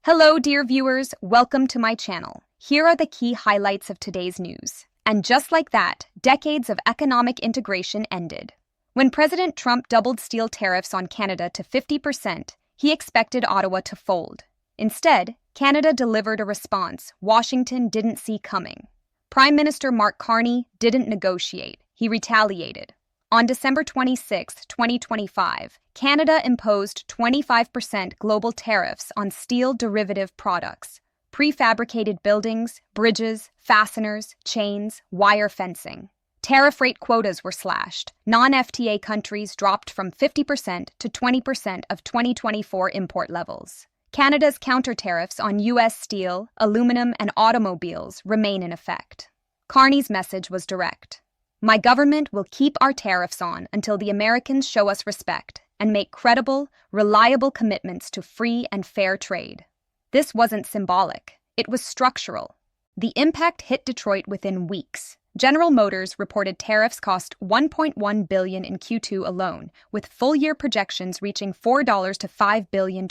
Hello, dear viewers. Welcome to my channel. Here are the key highlights of today's news. And just like that, decades of economic integration ended. When President Trump doubled steel tariffs on Canada to 50%, he expected Ottawa to fold. Instead, Canada delivered a response Washington didn't see coming. Prime Minister Mark Carney didn't negotiate. He retaliated. On December 26, 2025, Canada imposed 25% global tariffs on steel derivative products, prefabricated buildings, bridges, fasteners, chains, wire fencing. Tariff rate quotas were slashed. Non-FTA countries dropped from 50% to 20% of 2024 import levels. Canada's counter tariffs on U.S. steel, aluminum, and automobiles remain in effect. Carney's message was direct. My government will keep our tariffs on until the Americans show us respect and make credible, reliable commitments to free and fair trade. This wasn't symbolic. It was structural. The impact hit Detroit within weeks. General Motors reported tariffs cost $1.1 billion in Q2 alone, with full-year projections reaching $4 to $5 billion.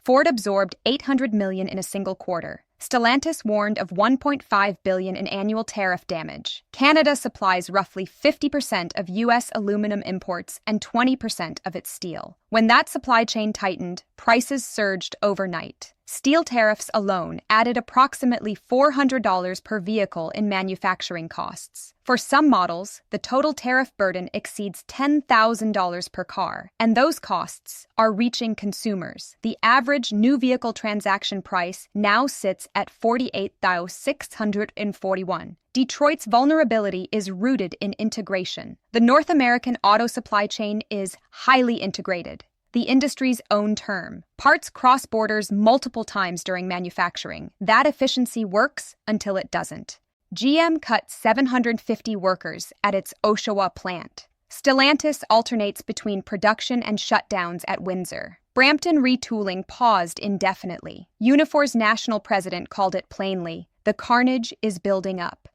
Ford absorbed $800 million in a single quarter. Stellantis warned of $1.5 billion in annual tariff damage. Canada supplies roughly 50% of U.S. aluminum imports and 20% of its steel. When that supply chain tightened, prices surged overnight. Steel tariffs alone added approximately $400 per vehicle in manufacturing costs. For some models, the total tariff burden exceeds $10,000 per car, and those costs are reaching consumers. The average new vehicle transaction price now sits at $48,641. Detroit's vulnerability is rooted in integration. The North American auto supply chain is highly integrated. The industry's own term. Parts cross borders multiple times during manufacturing. That efficiency works until it doesn't. GM cut 750 workers at its Oshawa plant. Stellantis alternates between production and shutdowns at Windsor. Brampton retooling paused indefinitely. Unifor's national president called it plainly, the carnage is building up.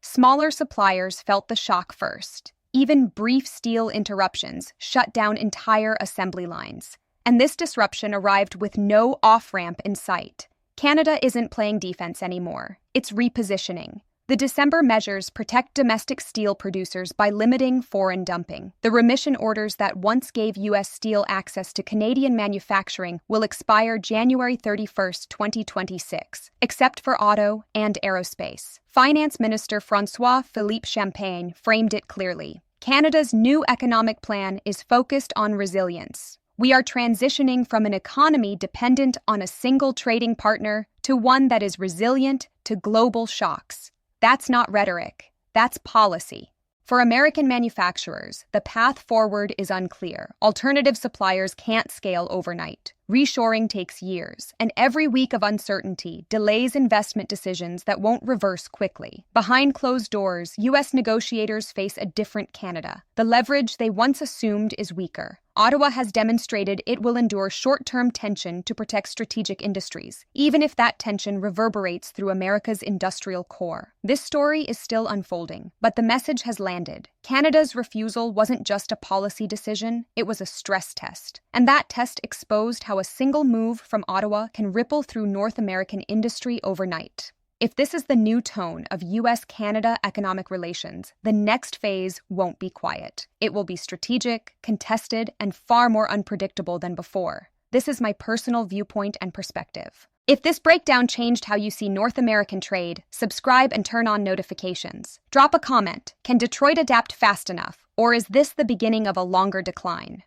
Smaller suppliers felt the shock first. Even brief steel interruptions shut down entire assembly lines. And this disruption arrived with no off-ramp in sight. Canada isn't playing defense anymore. It's repositioning. The December measures protect domestic steel producers by limiting foreign dumping. The remission orders that once gave U.S. steel access to Canadian manufacturing will expire January 31, 2026, except for auto and aerospace. Finance Minister François-Philippe Champagne framed it clearly. Canada's new economic plan is focused on resilience. We are transitioning from an economy dependent on a single trading partner to one that is resilient to global shocks. That's not rhetoric. That's policy. For American manufacturers, the path forward is unclear. Alternative suppliers can't scale overnight. Reshoring takes years, and every week of uncertainty delays investment decisions that won't reverse quickly. Behind closed doors, U.S. negotiators face a different Canada. The leverage they once assumed is weaker. Ottawa has demonstrated it will endure short-term tension to protect strategic industries, even if that tension reverberates through America's industrial core. This story is still unfolding, but the message has landed. Canada's refusal wasn't just a policy decision, it was a stress test. And that test exposed how a single move from Ottawa can ripple through North American industry overnight. If this is the new tone of U.S.-Canada economic relations, the next phase won't be quiet. It will be strategic, contested, and far more unpredictable than before. This is my personal viewpoint and perspective. If this breakdown changed how you see North American trade, subscribe and turn on notifications. Drop a comment. Can Detroit adapt fast enough, or is this the beginning of a longer decline?